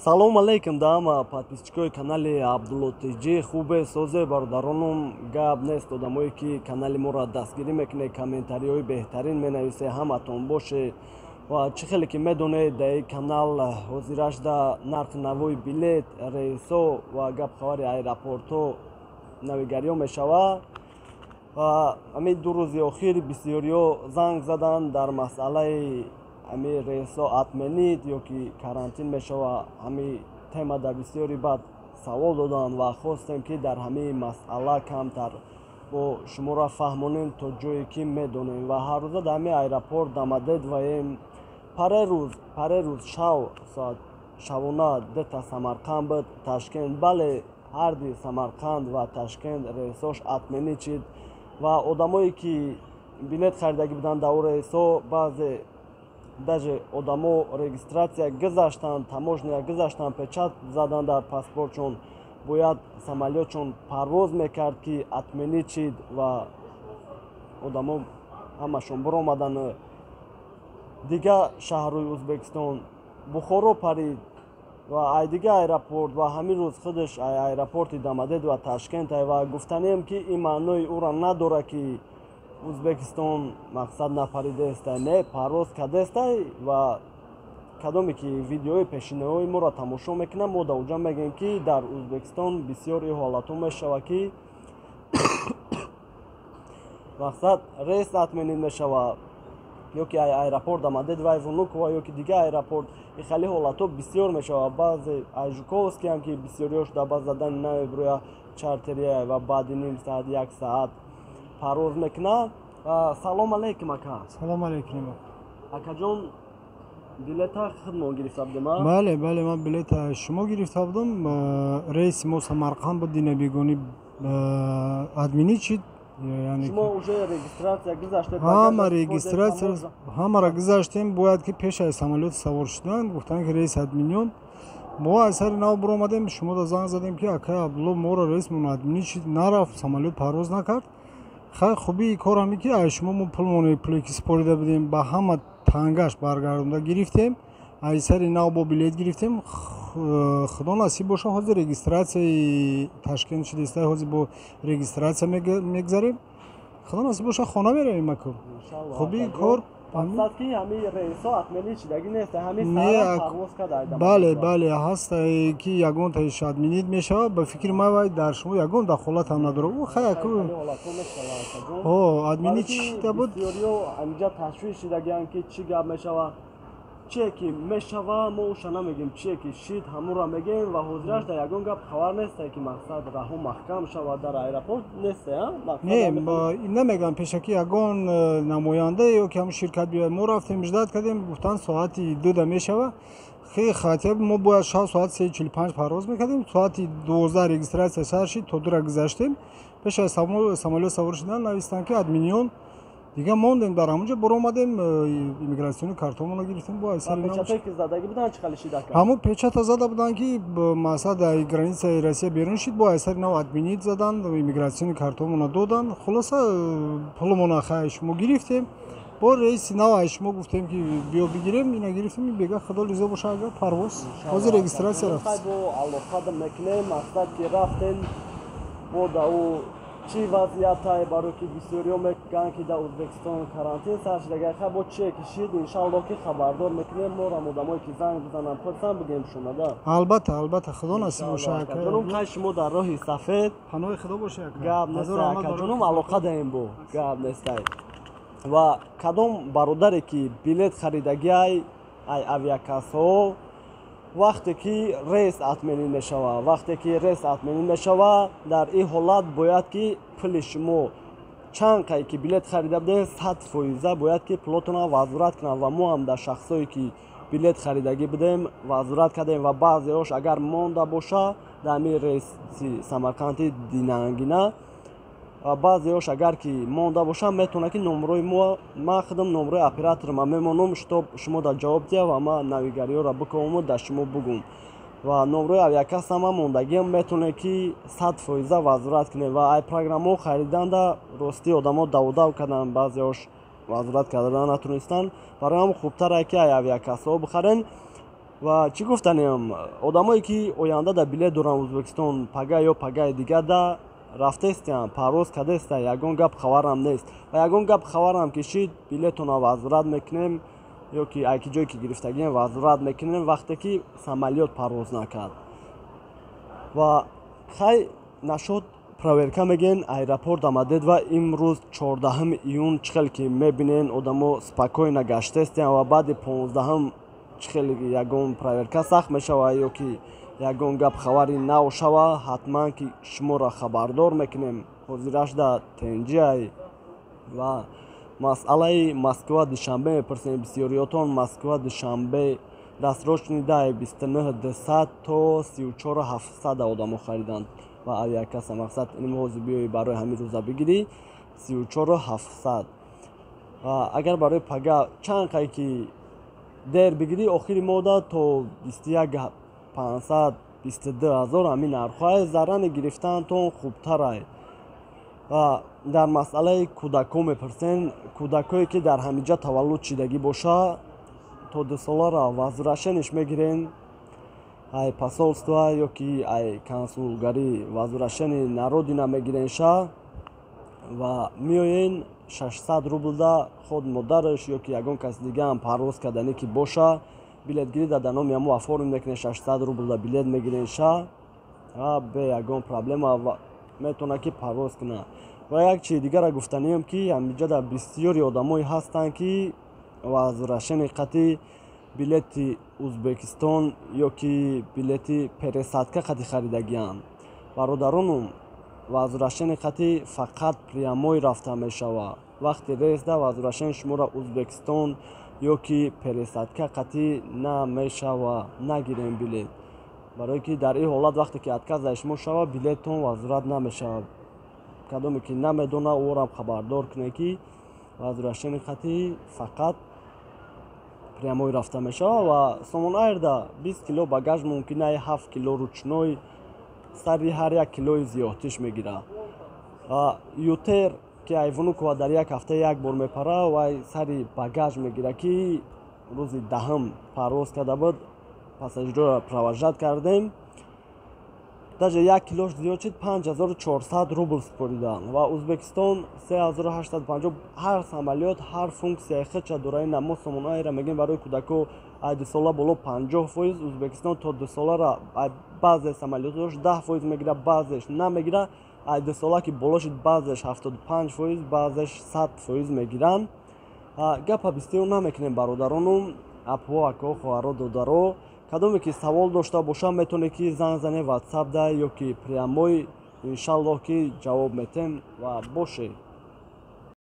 Салом алейкум дама подписчикои канали Абдуллотиҷи хубе созе бародаронум гап нест одамое ки канали моро дастгирӣ мекунед комментариҳои беҳтарин менависед ҳаматон боше ва чӣ хеле ки медонед дар ин канал ҳозираш да нархи навои билет рейсҳо ва гапхабари аэропортҳо навигариё мешавад ва ҳамин ду рӯзи охир бисёриҳо занг заданд дар масъалаи ҳамин рейсҳо атменид ё ки карантин мешавад. ҳамин тема дар бисёри баъд савол доданд ва хостем ки дар ҳамин масъала камтар бо шуморо фаҳмонем то ҷое ки медонем ва ҳаррӯза дар ҳамин аэропорт дамадед ваем парерӯз шавона дета самарқанд буд ташкент бале ҳарди самарқанд ва ташкент рейсҳош атменид шид ва одамое ки билет харидагӣ буданд дар рейсҳо баъзе даже одамо регистратсия гузаштанд, таможня гузаштанд, печат заданд дар паспортшон, бояд самолётшон парвоз мекард ки атменид шид ва одамо ҳамашон биромаданд. Дигар шаҳрҳои Ӯзбекистон Бухоро парид ва ай дигар аэропорт ва ҳамин рӯз худаш аэропорти Дамадед ва Ташкент ва гуфтанем ки ин маънои уро надорад ки Ӯзбекистон мақсад напаридеста, не парвоз кардеста ва кадоме ки видеои пешинаҳои моро тамошо мекунам, мо дар уҷа мегӯем ки дар Ӯзбекистон бисёр ин ҳолатҳо мешавад ки мақсад рейс атменид мешавад ё ки аэропорт Дамадед ва Внуково ё ки дигар аэропорт ин хеле ҳолатҳо бисёр мешавад. Баъзе ай Жуковский ҳам ки бисёриҳош дар баъд задани намебирояд чартерия ва баъди ним соат як соат парвоз мекунад. Салом алейкум ака. Салом алейкум Акаҷон билета худмо гирифта будем? Бале, ман билета шумо гирифта будам. Рейси мо Самарқанд буд, динабегони админид шид. Шумо уже регистратсия гузаштед? Ҳамара гузаштем. Бояд ки пеш аз самолёт савор шудан, гуфтанд ки рейс админён. Мо аз сари нав биромадем, шумо да занг задем ки ака Абдулло моро рейсмон админид шид, нарафт, самолёт парвоз накард. Хай хубии корам ки ай шумо мо пулмони пули ки спорида будем ба ҳама тангаш баргардонда гирифтем. Аз сари нав бо билет гирифтем. Худо насиб боша ҳозир регистратсияи Ташкент шидеста, ҳозир бо регистратсия мегзарем. Худо насиб боша хона меравем ака. Хубии кор мақсад ки ҳамин рейсҳо атменид шидаги нест, ҳамин саҳар парвоз карда. Бале ҳаст ки ягон таиш админид мешавад. Ба фикри ман вай дар шумо ягон дахолат ҳам надорад. Хай ака админид чӣ шида буд? бисёриҳо анҷа ташвиш шидагианд ки чӣ гап мешавад, чие ки мешавад, мо уша намегем чие ки шид, ҳамонро мегем ва ҳозираш дар ягон гап хабар нест ки мақсад раҳо маҳкам шавад дар аэропорт нест. Не намегам пешаки ягон намоянда ё ки ҳамун ширкат биёяд. Мо рафтем муждат кардем, гуфтанд соати 2 мешавад. Хеле хатиб мо бояд 6 соат 3:45 парвоз мекардем. Соати 12 регистратсия сар шид, то 2 гузаштем. Пеш аз самолёт савор шудан навистанд ки админён. Дига мондем дар ҳамунҷо биромадем, иммигратсиони картонмонро гирифтем. Бо ай сари печатое ки задагӣ буданд чӣ хеле шид ака? ҳамун печата зада буданд ки масъала дар границаи Россия берун шид. Бо ай сари нав админид заданд, иммигратсиони картонмонро доданд. Хулоса пулмона хай шумо гирифтем. Бо рейси нав ай шумо гуфтем ки биё бигирем, ина гирифтем. Бега худо ризо боша ага парвоз. Ҳозир регистратсия рафт. Бо алоқа мекунем, мақсад ки рафтем бо даву чӣ вазъиятай барои ки бисёриҳо мегӯянд ки дар Ӯзбекистон карантин сар шидаги хай бо чие ки шид иншаллоҳ ки хабардор мекунем. Морам одамое ки занг бизананд пурсанд бигем шунада. Албатта худо насиб боша ака. Ҷаном хай шумо дар роҳи сафед. Паноҳи худо боша ака. Гап нест ака ҷаном алоқа даем бо гап нестай. Ва кадом бародаре ки билет харидагиай ай авиакассаҳо вақте ки рейс атменид мешавад, дар ин ҳолат бояд ки пули шумо чанд қай ки билет харида будем 100% бояд ки пулотонро вазурат кунанд ва мо ҳам дар шахсое ки билет харидагӣ будем вазурат кардем ва баъзеҳош агар монда боша дар ҳамин рейси Самарқанди Динангина, баъзеҳош агар ки монда боша метавонад ки номерои ман худам номерои операторам мемонам, штоб шумо дар ҷавоб диҳа ва ман навигариёро бикавому дар шумо бугум ва номерои авиакассаам мондагиам метавонед ки 100% вазурат кунед ва ай программаҳо хариданда рости одамо даводав карданд, баъзеҳош вазурат кардан натонистанд. Барои ҳам хубтар ки ай авиакассаҳо бихарен ва чӣ гуфтанем одамое ки оянда да билет доранд Ӯзбекистон пага ё пагаи дигар да рафтестиам парвоз кардеста ягон гап хабарам нест ва ягон гап хабарам кишид билетона возврат мекунем ё ки айки ҷое ки гирифтагием возврат мекунем вақте ки самолёт парвоз накард ва хай нашуд проверка мегӯян аэропорт амадед ва имрӯз 14 июн чӣ хел ки мебинен одамо спокойно гаштестиам ва баъди 15 чӣ хел ягон проверка сахт мешавад ё ки ягон гап хабари нав шава ҳатман ки шуморо хабардор мекунем ҳозираш да тенҷиай ва масъалаи Москва душанбе мепурсем бисёриётон Москва душанбе дастрочни дай 29200 то 34700 одамо хариданд ва авиакасса мақсад ин ҳозир биёи барои ҳамин рӯза бигирӣ 34700 ва агар барои пага чанд қай ки дер бигирӣ охири мода то 21500 22000 ҳамин нархҳои заррани гирифтаантон хубтарай ва дар масъалаи кӯдако мепурсен кӯдакое ки дар ҳамиҷа таваллуд шидагӣ боша то 2 солара возвращениш мегирен ай посолство ё ки ай консулгарӣ возвращени народина мегиренша ва меоен 600 рубл да худ модараш ё ки ягон каси дигаам парвоз кардани ки боша билетгирӣ дар номи ҳамо оформим мекунем 600 рубл да билет мегиренша ва бе ягон проблема метавона ки парвоз кунад ва як чизи дигара гуфтанием ки ҳамиҷа дар бисёри одамое ҳастанд ки возвращени қати билети Ӯзбекистон ё ки билети пересадка қати харидагианд бародаронум возвращени қати фақат прямой рафта мешавад вақти рейс да возвращени шуморо Ӯзбекистон ё ки пересадка қати намешавад нагирем билет барое ки дар ин ҳолат вақте ки отказ дар шумо шавад билеттон возврат намешавад кадоме ки намедона орам хабардор кунед ки возвращени қати фақат прямой рафта мешавад ва Somon Air да 20 кило багаж мумкина 7 кило ручной сари ҳар 1 килои зиёдтиш мегирад ютер ки айвонукова дар як ҳафта як бор мепара вай сари багаж мегирад ки рӯзи 10 парвоз карда буд пассажироро провожат кардем даже 1 килош зиёд шид 5400 рубл споридан ва Ӯзбекистон 3850 ҳар самолёт ҳар функсияи худша дора ин мо Somon Air мегӯем барои кӯдако ай 2 сола боло 50%, Ӯзбекистон то 2 солара баъзе самолётош 10% мегирад баъзеш намегирад ай 2 сола ки боло шид баъзеш 75%, баъзеш 100% мегиранд гапа бисёр намекунем бародаронум апҳо акҳо хоҳаро додаро кадоме ки савол дошта боша метавонед ки занг занед WhatsApp да ё ки прямой иншаллоҳ ки ҷавоб метем ва бошед.